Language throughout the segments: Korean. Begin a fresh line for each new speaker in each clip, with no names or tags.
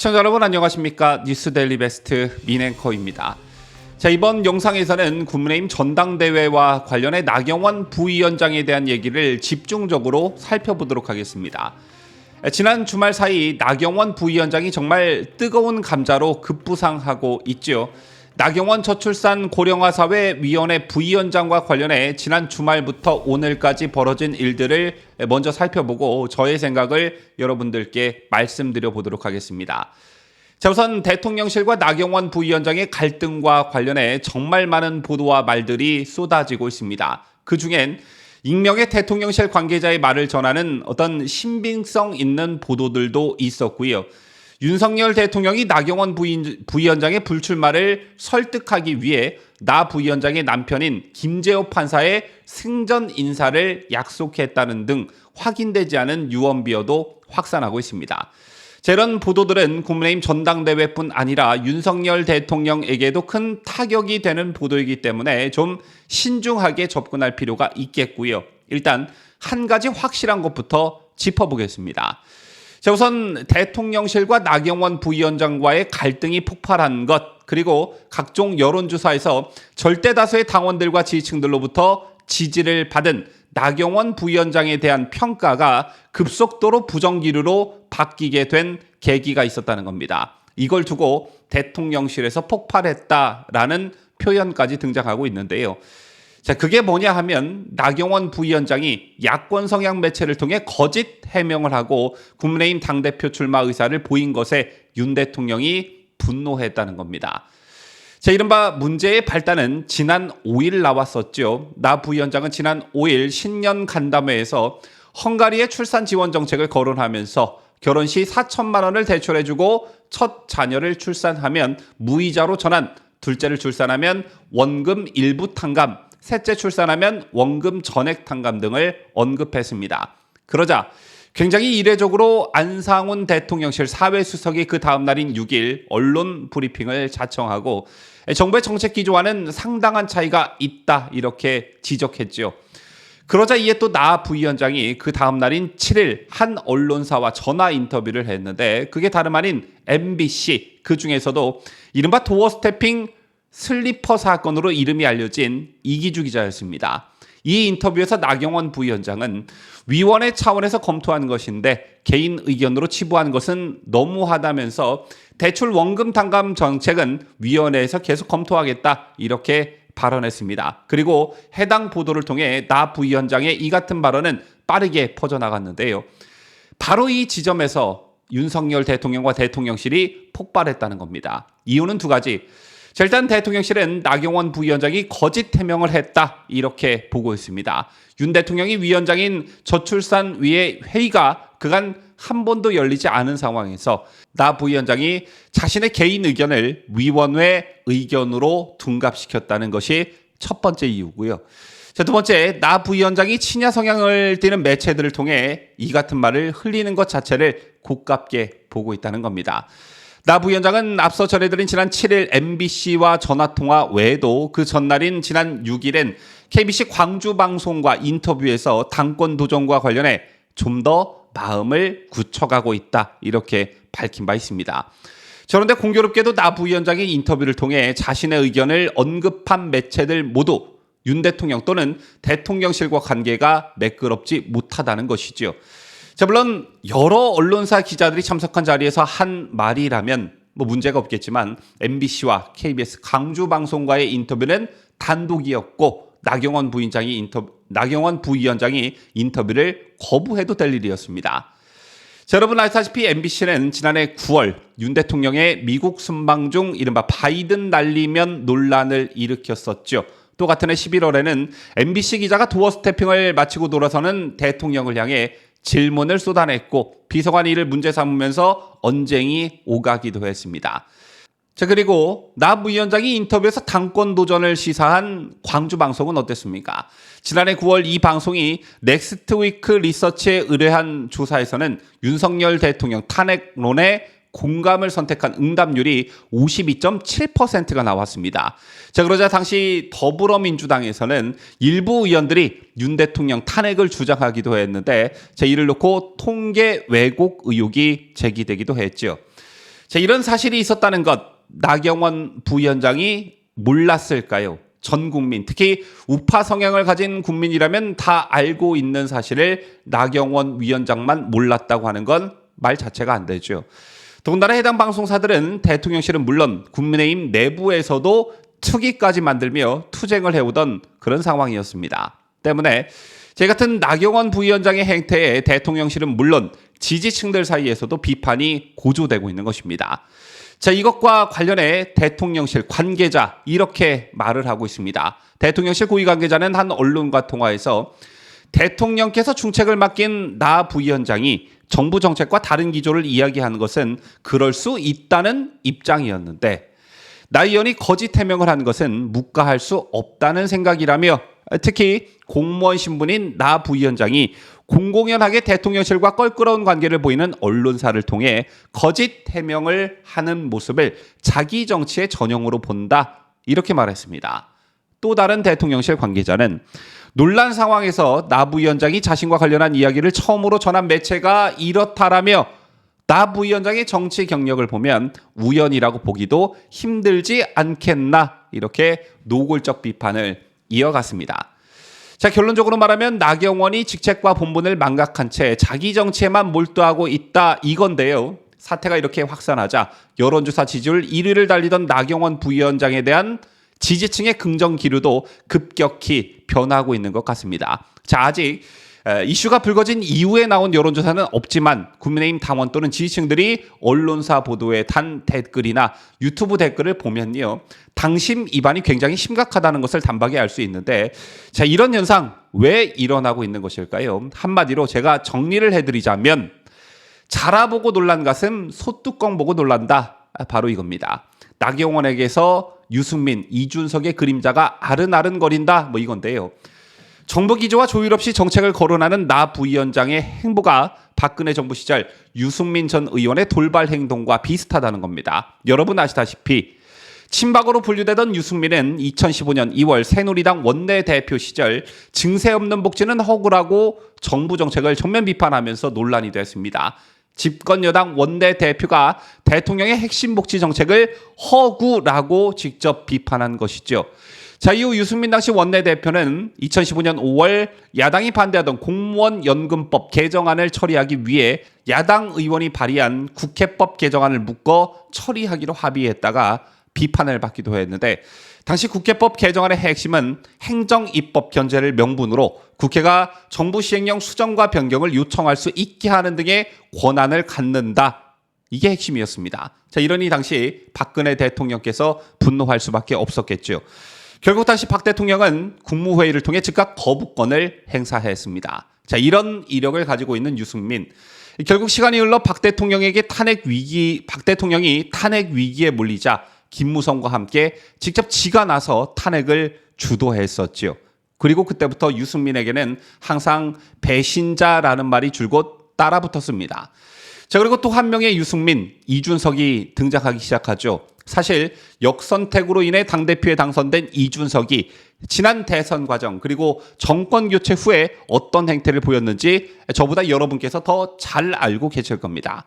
시청자 여러분 안녕하십니까? 뉴스데일리 베스트 민앵커입니다. 자, 이번 영상에서는 국민의힘 전당대회와 관련해 나경원 부위원장에 대한 얘기를 집중적으로 살펴보도록 하겠습니다. 지난 주말 사이 나경원 부위원장이 정말 뜨거운 감자로 급부상하고 있죠. 나경원 저출산 고령화사회위원회 부위원장과 관련해 지난 주말부터 오늘까지 벌어진 일들을 먼저 살펴보고 저의 생각을 여러분들께 말씀드려 보도록 하겠습니다. 자, 우선 대통령실과 나경원 부위원장의 갈등과 관련해 정말 많은 보도와 말들이 쏟아지고 있습니다. 그중엔 익명의 대통령실 관계자의 말을 전하는 어떤 신빙성 있는 보도들도 있었고요. 윤석열 대통령이 나경원 부위원장의 불출마를 설득하기 위해 나 부위원장의 남편인 김재호 판사의 승전 인사를 약속했다는 등 확인되지 않은 유언비어도 확산하고 있습니다. 이런 보도들은 국민의힘 전당대회뿐 아니라 윤석열 대통령에게도 큰 타격이 되는 보도이기 때문에 좀 신중하게 접근할 필요가 있겠고요. 일단 한 가지 확실한 것부터 짚어보겠습니다. 자, 우선 대통령실과 나경원 부위원장과의 갈등이 폭발한 것, 그리고 각종 여론조사에서 절대 다수의 당원들과 지지층들로부터 지지를 받은 나경원 부위원장에 대한 평가가 급속도로 부정기류로 바뀌게 된 계기가 있었다는 겁니다. 이걸 두고 대통령실에서 폭발했다라는 표현까지 등장하고 있는데요. 자, 그게 뭐냐 하면 나경원 부위원장이 야권 성향 매체를 통해 거짓 해명을 하고 국민의힘 당대표 출마 의사를 보인 것에 윤 대통령이 분노했다는 겁니다. 자, 이른바 문제의 발단은 지난 5일 나왔었죠. 나 부위원장은 지난 5일 신년 간담회에서 헝가리의 출산 지원 정책을 거론하면서 결혼 시 4천만 원을 대출해주고 첫 자녀를 출산하면 무이자로 전환, 둘째를 출산하면 원금 일부 탕감, 셋째 출산하면 원금 전액 탕감 등을 언급했습니다. 그러자 굉장히 이례적으로 안상훈 대통령실 사회수석이 그 다음 날인 6일 언론 브리핑을 자청하고 정부의 정책 기조와는 상당한 차이가 있다 이렇게 지적했죠. 그러자 이에 또 나 부위원장이 그 다음 날인 7일 한 언론사와 전화 인터뷰를 했는데 그게 다름 아닌 MBC, 그 중에서도 이른바 도어 스태핑 슬리퍼 사건으로 이름이 알려진 이기주 기자였습니다. 이 인터뷰에서 나경원 부위원장은 위원회 차원에서 검토하는 것인데 개인 의견으로 치부한 것은 너무하다면서 대출 원금 탕감 정책은 위원회에서 계속 검토하겠다 이렇게 발언했습니다. 그리고 해당 보도를 통해 나 부위원장의 이 같은 발언은 빠르게 퍼져나갔는데요. 바로 이 지점에서 윤석열 대통령과 대통령실이 폭발했다는 겁니다. 이유는 두 가지. 자, 일단 대통령실은 나경원 부위원장이 거짓 해명을 했다 이렇게 보고 있습니다. 윤 대통령이 위원장인 저출산위의 회의가 그간 한 번도 열리지 않은 상황에서 나 부위원장이 자신의 개인 의견을 위원회 의견으로 둔갑시켰다는 것이 첫 번째 이유고요. 자, 두 번째, 나 부위원장이 친야 성향을 띠는 매체들을 통해 이 같은 말을 흘리는 것 자체를 고깝게 보고 있다는 겁니다. 나 부위원장은 앞서 전해드린 지난 7일 MBC와 전화통화 외에도 그 전날인 지난 6일엔 KBC 광주방송과 인터뷰에서 당권 도전과 관련해 좀 더 마음을 굳혀가고 있다 이렇게 밝힌 바 있습니다. 그런데 공교롭게도 나 부위원장의 인터뷰를 통해 자신의 의견을 언급한 매체들 모두 윤 대통령 또는 대통령실과 관계가 매끄럽지 못하다는 것이죠. 자, 물론 여러 언론사 기자들이 참석한 자리에서 한 말이라면 뭐 문제가 없겠지만 MBC와 KBS 광주방송과의 인터뷰는 단독이었고 나경원 부위원장이 인터뷰를 거부해도 될 일이었습니다. 자, 여러분 아시다시피 MBC는 지난해 9월 윤 대통령의 미국 순방 중 이른바 바이든 날리면 논란을 일으켰었죠. 또 같은 해 11월에는 MBC 기자가 도어 스태핑을 마치고 돌아서는 대통령을 향해 질문을 쏟아냈고 비서관이 이를 문제 삼으면서 언쟁이 오가기도 했습니다. 자, 그리고 나 부위원장이 인터뷰에서 당권 도전을 시사한 광주방송은 어땠습니까? 지난해 9월 이 방송이 넥스트위크 리서치에 의뢰한 조사에서는 윤석열 대통령 탄핵론에 공감을 선택한 응답률이 52.7%가 나왔습니다. 자, 그러자 당시 더불어민주당에서는 일부 의원들이 윤 대통령 탄핵을 주장하기도 했는데 이를 놓고 통계 왜곡 의혹이 제기되기도 했죠. 자, 이런 사실이 있었다는 것, 나경원 부위원장이 몰랐을까요? 전 국민, 특히 우파 성향을 가진 국민이라면 다 알고 있는 사실을 나경원 위원장만 몰랐다고 하는 건 말 자체가 안 되죠. 더군다나 해당 방송사들은 대통령실은 물론 국민의힘 내부에서도 특위까지 만들며 투쟁을 해오던 그런 상황이었습니다. 때문에 제 같은 나경원 부위원장의 행태에 대통령실은 물론 지지층들 사이에서도 비판이 고조되고 있는 것입니다. 자, 이것과 관련해 대통령실 관계자 이렇게 말을 하고 있습니다. 대통령실 고위 관계자는 한 언론과 통화에서 대통령께서 중책을 맡긴 나 부위원장이 정부 정책과 다른 기조를 이야기하는 것은 그럴 수 있다는 입장이었는데 나 의원이 거짓 해명을 한 것은 묵과할 수 없다는 생각이라며 특히 공무원 신분인 나 부위원장이 공공연하게 대통령실과 껄끄러운 관계를 보이는 언론사를 통해 거짓 해명을 하는 모습을 자기 정치의 전형으로 본다 이렇게 말했습니다. 또 다른 대통령실 관계자는 논란 상황에서 나 부위원장이 자신과 관련한 이야기를 처음으로 전한 매체가 이렇다라며 나 부위원장의 정치 경력을 보면 우연이라고 보기도 힘들지 않겠나 이렇게 노골적 비판을 이어갔습니다. 자, 결론적으로 말하면 나경원이 직책과 본분을 망각한 채 자기 정치에만 몰두하고 있다 이건데요. 사태가 이렇게 확산하자 여론조사 지지율 1위를 달리던 나경원 부위원장에 대한 지지층의 긍정 기류도 급격히 변하고 있는 것 같습니다. 자, 아직 이슈가 불거진 이후에 나온 여론조사는 없지만 국민의힘 당원 또는 지지층들이 언론사 보도에 단 댓글이나 유튜브 댓글을 보면요. 당심 위반이 굉장히 심각하다는 것을 단박에 알 수 있는데 자, 이런 현상 왜 일어나고 있는 것일까요? 한마디로 제가 정리를 해드리자면 자라보고 놀란 가슴 소뚜껑 보고 놀란다. 바로 이겁니다. 나경원에게서 유승민, 이준석의 그림자가 아른아른거린다 뭐 이건데요. 정부 기조와 조율 없이 정책을 거론하는 나 부위원장의 행보가 박근혜 정부 시절 유승민 전 의원의 돌발 행동과 비슷하다는 겁니다. 여러분 아시다시피 친박으로 분류되던 유승민은 2015년 2월 새누리당 원내대표 시절 증세 없는 복지는 허구라고 정부 정책을 전면 비판하면서 논란이 됐습니다. 집권 여당 원내대표가 대통령의 핵심 복지 정책을 허구라고 직접 비판한 것이죠. 자, 이후 유승민 당시 원내대표는 2015년 5월 야당이 반대하던 공무원 연금법 개정안을 처리하기 위해 야당 의원이 발의한 국회법 개정안을 묶어 처리하기로 합의했다가 비판을 받기도 했는데 당시 국회법 개정안의 핵심은 행정입법 견제를 명분으로 국회가 정부 시행령 수정과 변경을 요청할 수 있게 하는 등의 권한을 갖는다. 이게 핵심이었습니다. 자, 이러니 당시 박근혜 대통령께서 분노할 수밖에 없었겠죠. 결국 당시 박 대통령은 국무회의를 통해 즉각 거부권을 행사했습니다. 자, 이런 이력을 가지고 있는 유승민. 결국 시간이 흘러 박 대통령이 탄핵 위기에 몰리자 김무성과 함께 직접 지가 나서 탄핵을 주도했었죠. 그리고 그때부터 유승민에게는 항상 배신자라는 말이 줄곧 따라붙었습니다. 자, 그리고 또 한 명의 유승민, 이준석이 등장하기 시작하죠. 사실 역선택으로 인해 당대표에 당선된 이준석이 지난 대선 과정 그리고 정권 교체 후에 어떤 행태를 보였는지 저보다 여러분께서 더 잘 알고 계실 겁니다.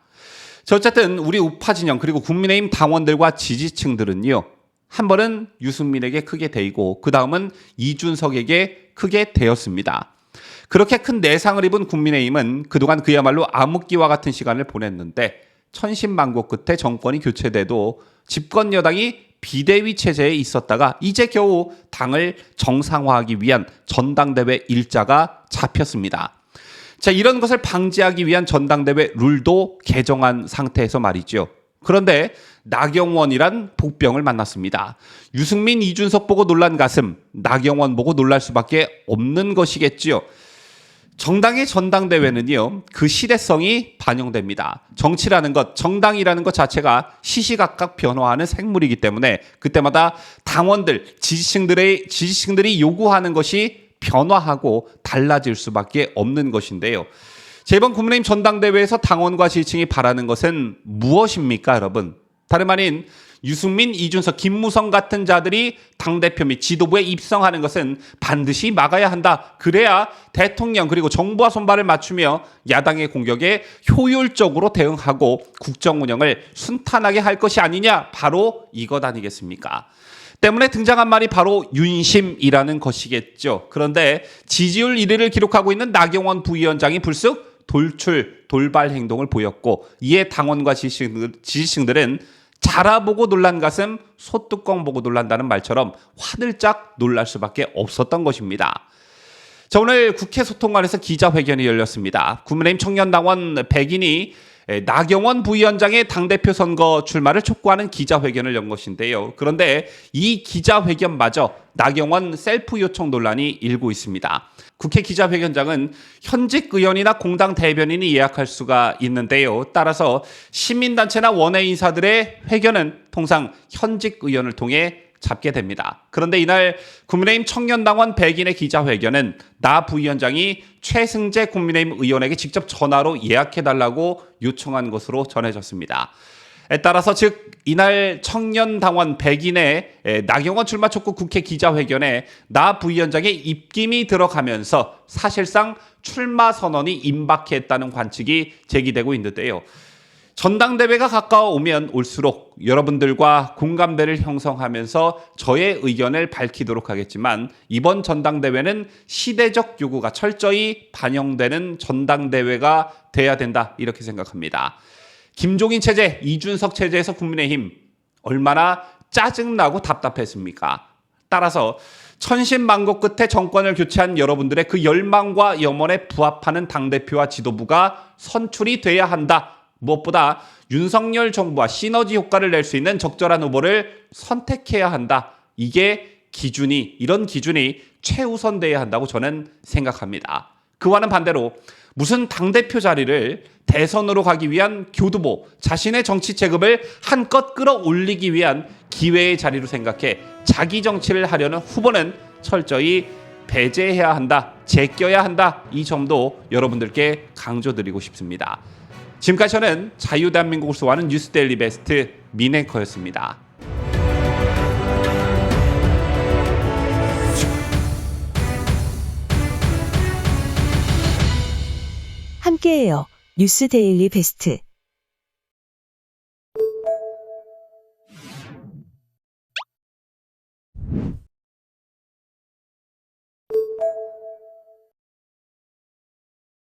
자, 어쨌든 우리 우파 진영 그리고 국민의힘 당원들과 지지층들은요. 한 번은 유승민에게 크게 대이고 그 다음은 이준석에게 크게 대었습니다. 그렇게 큰 내상을 입은 국민의힘은 그동안 그야말로 암흑기와 같은 시간을 보냈는데 천신만고 끝에 정권이 교체돼도 집권 여당이 비대위 체제에 있었다가 이제 겨우 당을 정상화하기 위한 전당대회 일자가 잡혔습니다. 자, 이런 것을 방지하기 위한 전당대회 룰도 개정한 상태에서 말이죠. 그런데 나경원이란 복병을 만났습니다. 유승민, 이준석 보고 놀란 가슴, 나경원 보고 놀랄 수밖에 없는 것이겠지요. 정당의 전당대회는요, 그 시대성이 반영됩니다. 정치라는 것, 정당이라는 것 자체가 시시각각 변화하는 생물이기 때문에 그때마다 당원들, 지지층들이 요구하는 것이 변화하고 달라질 수밖에 없는 것인데요. 이번 국민의힘 전당대회에서 당원과 지지층이 바라는 것은 무엇입니까, 여러분? 다름 아닌 유승민, 이준석, 김무성 같은 자들이 당대표 및 지도부에 입성하는 것은 반드시 막아야 한다. 그래야 대통령 그리고 정부와 손발을 맞추며 야당의 공격에 효율적으로 대응하고 국정 운영을 순탄하게 할 것이 아니냐. 바로 이것 아니겠습니까? 때문에 등장한 말이 바로 윤심이라는 것이겠죠. 그런데 지지율 1위를 기록하고 있는 나경원 부위원장이 불쑥 돌발 행동을 보였고, 이에 당원과 지지층들은 자라보고 놀란 가슴 소뚜껑 보고 놀란다는 말처럼 화들짝 놀랄 수밖에 없었던 것입니다. 자, 오늘 국회 소통관에서 기자회견이 열렸습니다. 국민의힘 청년당원 100인이 나경원 부위원장의 당대표 선거 출마를 촉구하는 기자회견을 연 것인데요. 그런데 이 기자회견마저 나경원 셀프 요청 논란이 일고 있습니다. 국회 기자회견장은 현직 의원이나 공당 대변인이 예약할 수가 있는데요. 따라서 시민단체나 원외 인사들의 회견은 통상 현직 의원을 통해 잡게 됩니다. 그런데 이날 국민의힘 청년당원 100인의 기자회견은 나 부위원장이 최승재 국민의힘 의원에게 직접 전화로 예약해달라고 요청한 것으로 전해졌습니다. 따라서 즉 이날 청년당원 100인의 나경원 출마 촉구 국회 기자회견에 나 부위원장의 입김이 들어가면서 사실상 출마 선언이 임박했다는 관측이 제기되고 있는데요. 전당대회가 가까워오면 올수록 여러분들과 공감대를 형성하면서 저의 의견을 밝히도록 하겠지만, 이번 전당대회는 시대적 요구가 철저히 반영되는 전당대회가 돼야 된다, 이렇게 생각합니다. 김종인 체제, 이준석 체제에서 국민의힘 얼마나 짜증나고 답답했습니까? 따라서 천신만고 끝에 정권을 교체한 여러분들의 그 열망과 염원에 부합하는 당대표와 지도부가 선출이 돼야 한다. 무엇보다 윤석열 정부와 시너지 효과를 낼 수 있는 적절한 후보를 선택해야 한다. 이런 기준이 최우선돼야 한다고 저는 생각합니다. 그와는 반대로 무슨 당대표 자리를 대선으로 가기 위한 교두보, 자신의 정치 체급을 한껏 끌어올리기 위한 기회의 자리로 생각해 자기 정치를 하려는 후보는 철저히 배제해야 한다, 제껴야 한다. 이 점도 여러분들께 강조드리고 싶습니다. 지금까지 저는 자유대한민국을 소화하는 뉴스데일리 베스트 민앵커였습니다.
함께해요. 뉴스데일리 베스트.